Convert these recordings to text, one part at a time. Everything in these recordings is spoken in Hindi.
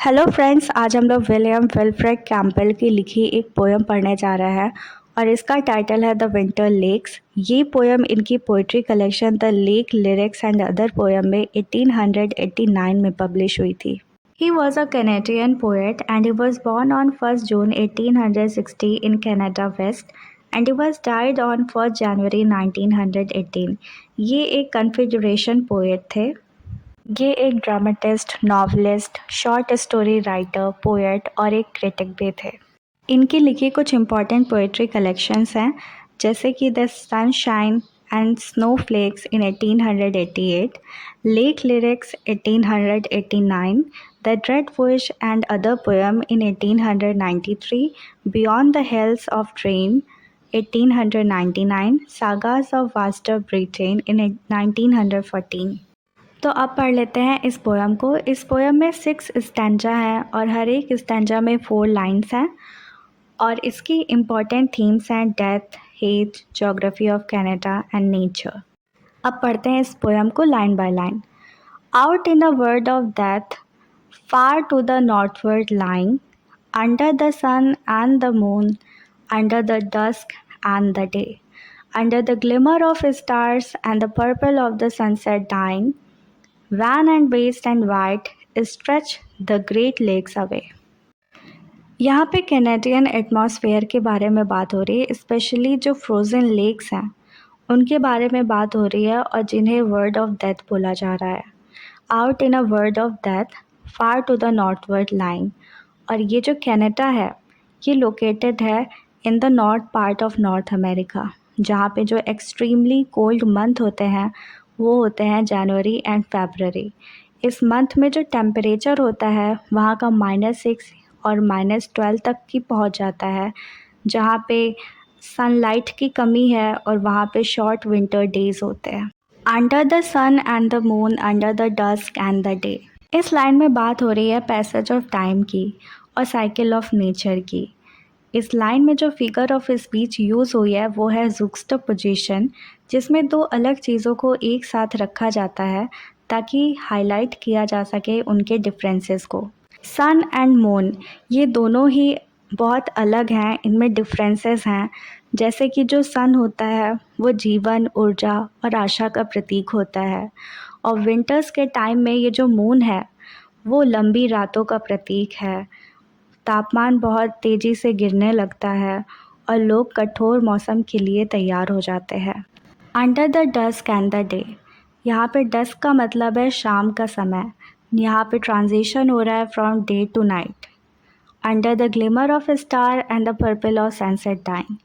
हेलो फ्रेंड्स, आज हम लोग विलियम विल्फ्रेड कैम्पबेल की लिखी एक पोएम पढ़ने जा रहे हैं और इसका टाइटल है द विंटर लेक्स। ये पोएम इनकी poetry collection the lake lyrics and other poem में 1889 में पब्लिश हुई थी। He was a Canadian poet and he was born on 1st June 1860 in Canada West and he was died on 1st January 1918। ये एक कन्फिगरेशन पोएट थे। ये एक dramatist, novelist, short story writer, poet और एक क्रिटिक भी थे। इनकी लिखी कुछ इम्पॉर्टेंट पोएट्री कलेक्शंस हैं, जैसे कि the sunshine and snowflakes in 1888, lake lyrics 1889, the dread voice and other poem in 1893, beyond the hills of dream 1899, sagas of वास्टर Britain in 1914। तो अब पढ़ लेते हैं इस पोएम को। इस पोएम में 6 स्टैंजा हैं और हर एक स्टैंजा में 4 लाइन्स हैं और इसकी इम्पॉर्टेंट थीम्स हैं death, hate, geography of Canada and nature. अब पढ़ते हैं इस पोएम को line by line. Out in the world of death, far to the northward lying, under the sun and the moon, under the dusk and the day, under the glimmer of stars and the purple of the sunset dying, wan and waste and white stretch the great lakes away। यहाँ पे कैनेडियन एटमॉस्फेयर के बारे में बात हो रही है, स्पेशली जो फ्रोज़न लेक्स हैं उनके बारे में बात हो रही है और जिन्हें वर्ड ऑफ डेथ बोला जा रहा है। Out in a word of death, far to the northward line. और ये जो कनाडा है ये लोकेटेड है in the north part of North America, जहाँ पे जो एक्सट्रीमली कोल्ड मंथ होते हैं वो होते हैं जनवरी एंड फरवरी। इस मंथ में जो टेम्परेचर होता है वहाँ का -6 और -12 तक की पहुँच जाता है, जहाँ पे सनलाइट की कमी है और वहाँ पे शॉर्ट विंटर डेज होते हैं। Under the sun and the moon, under the dusk and the day. इस लाइन में बात हो रही है पैसेज ऑफ टाइम की और साइकिल ऑफ नेचर की। इस लाइन में जो फिगर ऑफ स्पीच यूज़ हुई है वो है जुक्सटापोजिशन, जिसमें 2 अलग चीज़ों को एक साथ रखा जाता है ताकि हाईलाइट किया जा सके उनके डिफरेंसेस को। सन एंड मून ये दोनों ही बहुत अलग हैं, इनमें डिफरेंसेस हैं। जैसे कि जो सन होता है वो जीवन, ऊर्जा और आशा का प्रतीक होता है और विंटर्स के टाइम में ये जो मून है वो लंबी रातों का प्रतीक है। तापमान बहुत तेज़ी से गिरने लगता है और लोग कठोर मौसम के लिए तैयार हो जाते हैं। Under the dusk and the day, यहाँ पे डस्क का मतलब है शाम का समय। यहाँ पे ट्रांजिशन हो रहा है from day to night. Under the glimmer of star and the purple of sunset dying,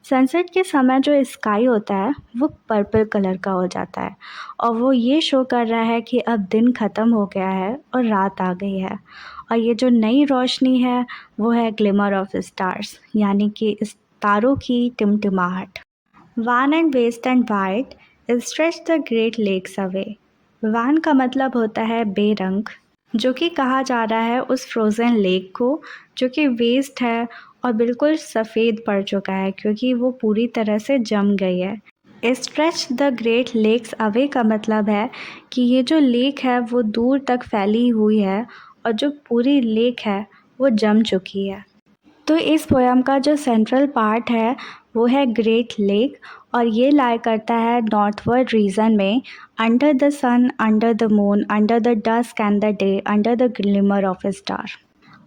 sunset के समय जो स्काई होता है वो पर्पल कलर का हो जाता है और वो ये शो कर रहा है कि अब दिन ख़त्म हो गया है और रात आ गई है। और ये जो नई रोशनी है वो है ग्लिमर ऑफ स्टार्स, यानी कि इस तारों की टिमटिमाहट। Wan and west and white stretch the great lakes away. Wan का मतलब होता है बेरंग, जो कि कहा जा रहा है उस फ्रोज़न लेक को जो कि वेस्ट है और बिल्कुल सफ़ेद पड़ चुका है क्योंकि वो पूरी तरह से जम गई है। Stretch the great lakes away का मतलब है कि ये जो लेक है वो दूर तक फैली हुई है और जो पूरी लेक है वो जम चुकी है। तो इस पोएम का जो सेंट्रल पार्ट है वो है ग्रेट लेक और ये लाई करता है नॉर्थवर्ड रीजन में, under the sun, under the moon, under the dusk and the day, under the glimmer of star.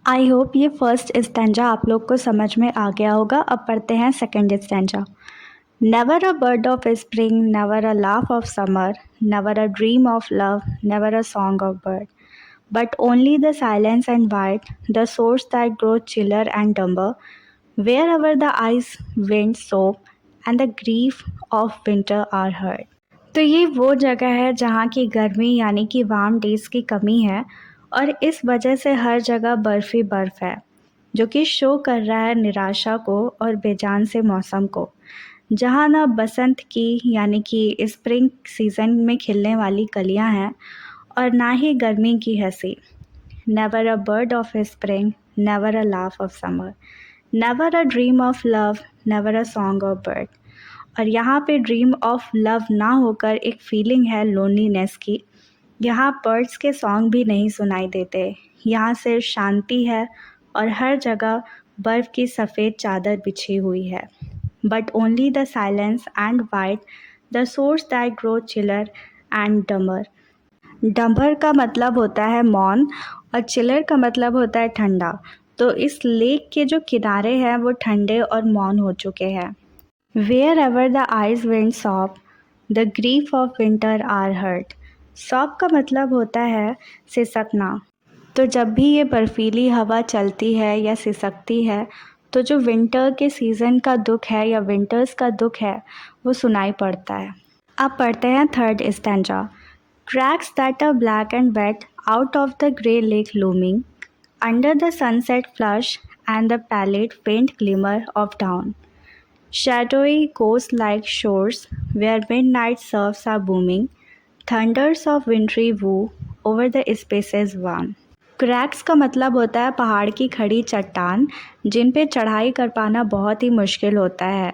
I hope ये फर्स्ट स्टैंजा आप लोग को समझ में आ गया होगा। अब पढ़ते हैं second stanza. Never a bird of spring, never a laugh of summer, never a dream of love, never a song of bird, but only the silence and white, the source that grows chiller and dumber, wherever the ice winds sob and the grief of winter are heard। तो ये वो जगह है जहाँ की गर्मी यानी कि वार्म डेज की कमी है और इस वजह से हर जगह बर्फ़ ही बर्फ़ है, जो कि शो कर रहा है निराशा को और बेजान से मौसम को, जहाँ ना बसंत की यानी कि स्प्रिंग सीज़न में खिलने वाली कलियाँ हैं और ना ही गर्मी की हंसी। Never a bird of spring, never a laugh of summer, never a dream of love, never a song of bird. और यहाँ पे ड्रीम ऑफ लव ना होकर एक फीलिंग है लोनलीनेस की। यहाँ बर्ड्स के सॉन्ग भी नहीं सुनाई देते, यहाँ सिर्फ शांति है और हर जगह बर्फ़ की सफ़ेद चादर बिछी हुई है। But only the silence and white, the shores that grow chiller and dumber. Dumber का मतलब होता है मौन और चिलर का मतलब होता है ठंडा। तो इस लेक के जो किनारे हैं वो ठंडे और मौन हो चुके हैं। Wherever the eyes wind sop, the grief of winter are hurt. Sop का मतलब होता है सिसकना। तो जब भी ये बर्फीली हवा चलती है या सिसकती है तो जो विंटर के सीज़न का दुख है या विंटर्स का दुख है वो सुनाई पड़ता है। अब पढ़ते हैं third stanza. Cracks that are black and wet out of the grey lake looming, under the sunset flush and the pallid faint glimmer of dawn. Shadowy ghost-like shores where midnight surfs are booming, thunders of wintry woo over the spaces wan. Cracks का मतलब होता है पहाड़ की खड़ी चट्टान जिन पे चढ़ाई कर पाना बहुत ही मुश्किल होता है,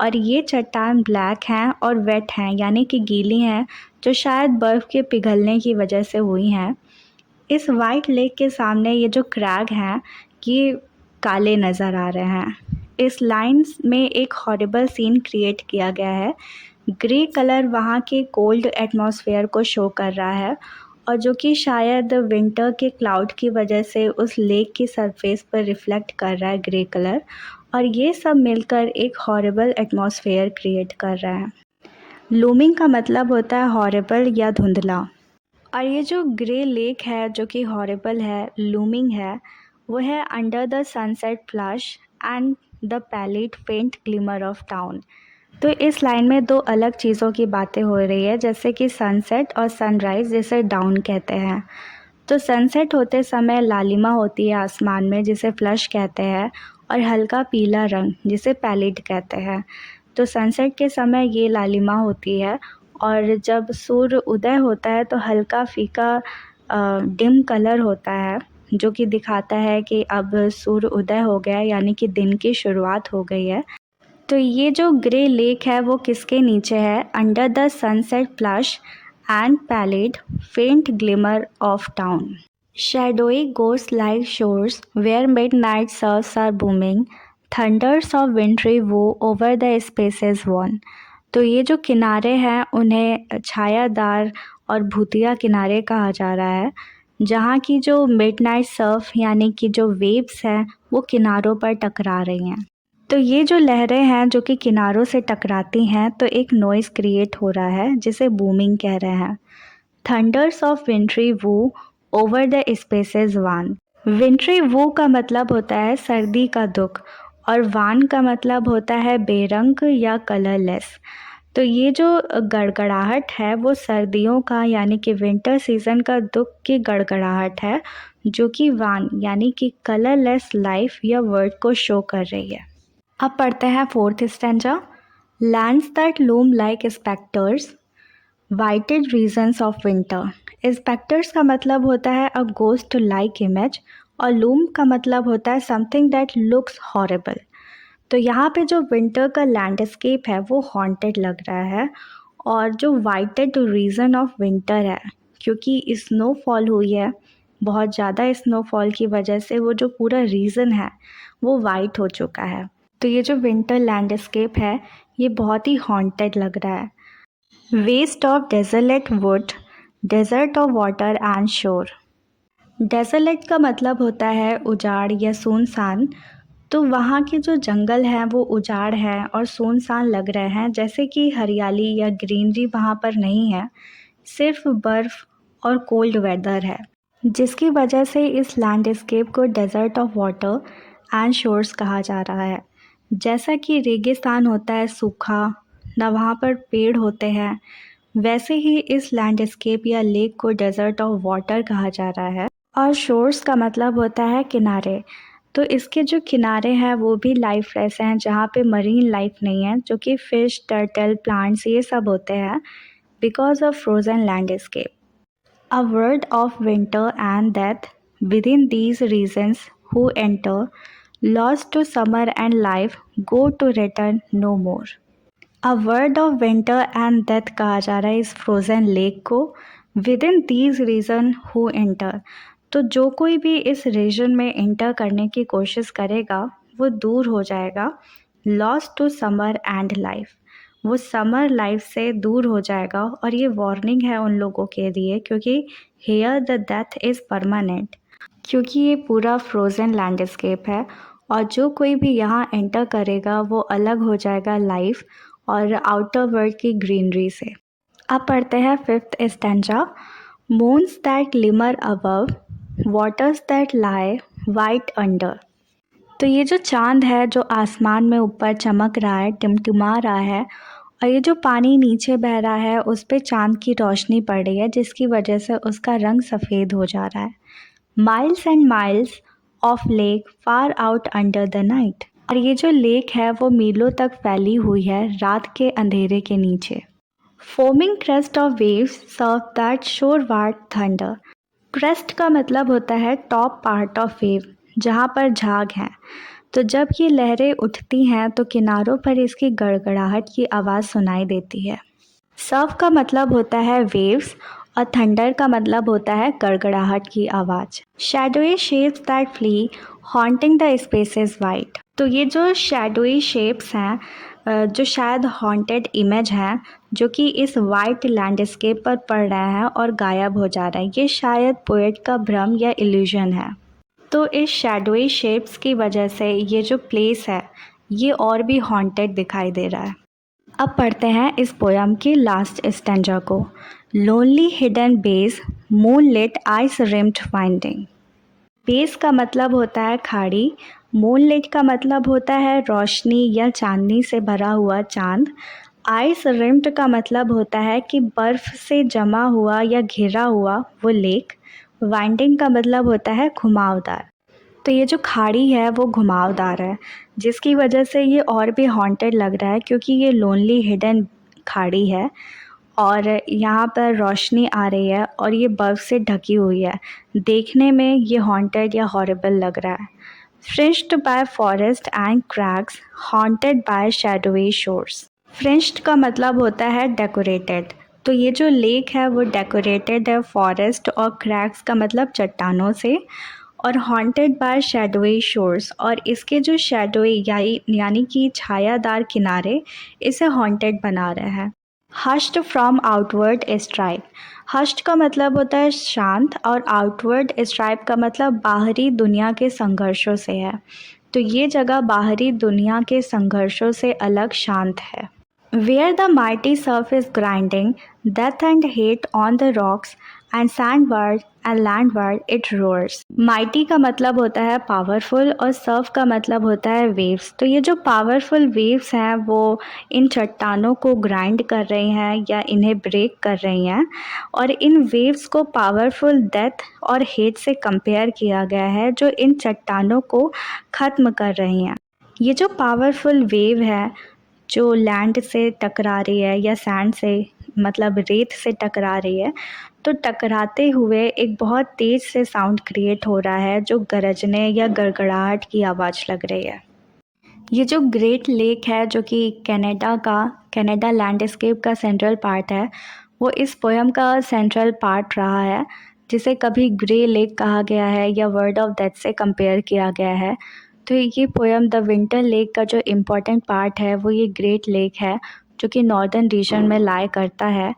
और ये चट्टान ब्लैक हैं और वेट हैं यानी कि गीली हैं, जो शायद बर्फ़ के पिघलने की वजह से हुई हैं। इस वाइट लेक के सामने ये जो क्रैग हैं ये काले नज़र आ रहे हैं। इस लाइन्स में एक हॉरिबल सीन क्रिएट किया गया है। ग्रे कलर वहाँ के कोल्ड एटमॉस्फेयर को शो कर रहा है और जो कि शायद विंटर के क्लाउड की वजह से उस लेक की सरफेस पर रिफ्लेक्ट कर रहा है ग्रे कलर, और ये सब मिलकर एक हॉरिबल एटमॉस्फेयर क्रिएट कर रहा है। लूमिंग का मतलब होता है हॉरिबल या धुंधला, और ये जो ग्रे लेक है जो कि हॉरिबल है, लूमिंग है, वो है under the sunset flush and the pallid faint glimmer of town. तो इस लाइन में दो अलग चीज़ों की बातें हो रही है, जैसे कि सनसेट और सनराइज़, जिसे डाउन कहते हैं। तो सनसेट होते समय लालिमा होती है आसमान में जिसे फ्लश कहते हैं, और हल्का पीला रंग जिसे पैलिड कहते हैं। तो सनसेट के समय ये लालिमा होती है, और जब सूर्य उदय होता है तो हल्का फीका डिम कलर होता है जो कि दिखाता है कि अब सूर्य उदय हो गया है, यानी कि दिन की शुरुआत हो गई है। तो ये जो ग्रे लेक है वो किसके नीचे है? Under the sunset flush and pallid faint glimmer of town. Shadowy ghost-like shores where midnight surfs are booming, thunders of wintry woe over the spaces wan. तो ये जो किनारे हैं उन्हें छायादार और भूतिया किनारे कहा जा रहा है, जहाँ की जो मिडनाइट सर्फ यानी कि जो वेव्स हैं वो किनारों पर टकरा रही हैं। तो ये जो लहरें हैं जो कि किनारों से टकराती हैं तो एक नॉइज़ क्रिएट हो रहा है जिसे बूमिंग कह रहे हैं। Thunders of wintry woe over the spaces wan. Wintry woe का मतलब होता है सर्दी का दुख, और वान का मतलब होता है बेरंग या कलरलेस। तो ये जो गड़गड़ाहट है वो सर्दियों का यानी कि विंटर सीजन का दुख की गड़गड़ाहट है, जो कि वान यानी कि कलरलेस लाइफ या वर्ल्ड को शो कर रही है। अब पढ़ते हैं fourth stanza. Lands that loom like spectres, whited regions of winter. Spectres का मतलब होता है अ गोस्ट लाइक इमेज, और लूम का मतलब होता है समथिंग दैट लुक्स हॉरिबल। तो यहाँ पे जो विंटर का लैंडस्केप है वो हॉन्टेड लग रहा है, और जो वाइटेड रीजन ऑफ विंटर है क्योंकि स्नोफॉल हुई है, बहुत ज़्यादा स्नोफॉल की वजह से वो जो पूरा रीजन है वो वाइट हो चुका है। तो ये जो विंटर लैंडस्केप है ये बहुत ही हॉन्टेड लग रहा है। Waste of desert wood, desert of water and shore. Desert का मतलब होता है उजाड़ या सुनसान। तो वहाँ के जो जंगल हैं वो उजाड़ हैं और सुनसान लग रहे हैं, जैसे कि हरियाली या ग्रीनरी वहाँ पर नहीं है, सिर्फ बर्फ़ और कोल्ड वेदर है, जिसकी वजह से इस लैंडस्केप को desert of water and shores कहा जा रहा है। जैसा कि रेगिस्तान होता है सूखा, ना वहाँ पर पेड़ होते हैं, वैसे ही इस लैंडस्केप या लेक को डेजर्ट ऑफ वाटर कहा जा रहा है। और शोर्स का मतलब होता है किनारे। तो इसके जो किनारे हैं वो भी लाइफलेस हैं, जहाँ पे मरीन लाइफ नहीं है, जो कि फिश, टर्टल, प्लांट्स ये सब होते हैं because of frozen landscape. A world of winter and death within these regions who enter, lost to summer and life, go to return no more. A word of winter and death कहा जा रहा है इस फ्रोज़न लेक को। Within these region who enter, तो जो कोई भी इस रीजन में एंटर करने की कोशिश करेगा वो दूर हो जाएगा, lost to summer and life. वो समर लाइफ से दूर हो जाएगा और ये वार्निंग है उन लोगों के लिए, क्योंकि here the death is permanent, क्योंकि ये पूरा फ्रोज़न लैंडस्केप है और जो कोई भी यहाँ एंटर करेगा वो अलग हो जाएगा लाइफ और आउटर वर्ल्ड की ग्रीनरी से। अब पढ़ते हैं 5th stanza. Moons that glimmer above, waters that lie white under. तो ये जो चांद है जो आसमान में ऊपर चमक रहा है, टिमटिमा रहा है, और ये जो पानी नीचे बह रहा है उस पे चांद की रोशनी पड़ रही है जिसकी वजह से उसका रंग सफ़ेद हो जा रहा है। Miles and miles of lake far out under the night. और ये जो लेक है वो मीलों तक फैली हुई है रात के अंधेरे के नीचे। Foaming crest of waves surf that shoreward thunder. Crest का मतलब होता है टॉप पार्ट ऑफ वेव, जहाँ पर झाग हैं। तो जब ये लहरें उठती हैं तो किनारों पर इसकी गड़गड़ाहट की आवाज़ सुनाई देती है। सर्व का मतलब होता है वेव्स और थंडर का मतलब होता है गड़गड़ाहट की आवाज़। Shadowy shapes that flee haunting the spaces white. तो ये जो शैडोई शेप्स हैं जो शायद हॉन्टेड इमेज हैं जो कि इस वाइट लैंडस्केप पर पड़ रहे हैं और गायब हो जा रहे हैं, ये शायद पोएट का भ्रम या इल्यूजन है। तो इस शैडोई शेप्स की वजह से ये जो प्लेस है ये और भी हॉन्टेड दिखाई दे रहा है। अब पढ़ते हैं इस पोयम की लास्ट स्टैंजा को। Lonely hidden base moonlit ice rimmed finding. Base का मतलब होता है खाड़ी, मूनलिट का मतलब होता है रोशनी या चांदनी से भरा हुआ चांद, आइस रिम्ड का मतलब होता है कि बर्फ़ से जमा हुआ या घिरा हुआ वो लेक, वाइंडिंग का मतलब होता है घुमावदार। तो ये जो खाड़ी है वो घुमावदार है जिसकी वजह से ये और भी हॉन्टेड लग रहा है, क्योंकि ये लोनली हिडन खाड़ी है और यहाँ पर रोशनी आ रही है और ये बर्फ़ से ढकी हुई है। देखने में ये हॉन्टेड या हॉरिबल लग रहा है। Fringed by forest and cracks, haunted by shadowy shores. Fringed का मतलब होता है डेकोरेटेड। तो ये जो लेक है वो डेकोरेटेड है फॉरेस्ट और क्रैक्स का मतलब चट्टानों से, और हॉन्टेड बाय शैडोई शोर्स, और इसके जो शैडोई यानी कि छायादार किनारे इसे हॉन्टेड बना रहे हैं। Hushed from outward stripe. Hushed का मतलब होता है शांत और आउटवर्ड स्ट्राइप का मतलब बाहरी दुनिया के संघर्षों से है। तो ये जगह बाहरी दुनिया के संघर्षों से अलग शांत है। Where the mighty surf is grinding, death and hate on the rocks, and sandward and landward it roars. Mighty का मतलब होता है पावरफुल और सर्फ का मतलब होता है वेव्स। तो ये जो पावरफुल वेव्स हैं वो इन चट्टानों को ग्राइंड कर रही हैं या इन्हें ब्रेक कर रही हैं, और इन वेव्स को पावरफुल डेथ और हेट से कंपेयर किया गया है जो इन चट्टानों को ख़त्म कर रही हैं। ये जो पावरफुल वेव है जो लैंड से टकरा रही है या सैंड से मतलब रेत से टकरा रही है, तो टकराते हुए एक बहुत तेज़ से साउंड क्रिएट हो रहा है जो गरजने या गड़गड़ाहट की आवाज़ लग रही है। ये जो ग्रेट लेक है जो कि कनाडा लैंडस्केप का सेंट्रल पार्ट है, वो इस पोयम का सेंट्रल पार्ट रहा है, जिसे कभी ग्रे लेक कहा गया है या वर्ड ऑफ डेथ से कंपेयर किया गया है। तो ये पोयम द विंटर लेक का जो इम्पोर्टेंट पार्ट है वो ये ग्रेट लेक है जो कि नॉर्दर्न रीजन में लाई करता है।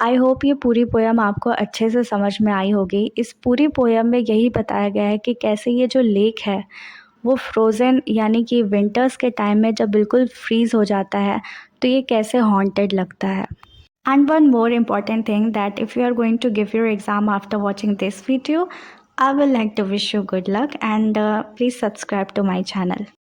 आई होप ये पूरी पोयम आपको अच्छे से समझ में आई होगी। इस पूरी पोयम में यही बताया गया है कि कैसे ये जो लेक है वो फ्रोज़न यानी कि विंटर्स के टाइम में जब बिल्कुल फ्रीज़ हो जाता है तो ये कैसे हॉन्टेड लगता है। And one more important thing, that if you are going to give your exam after watching this video, I would like to wish you good luck, and please subscribe to my channel.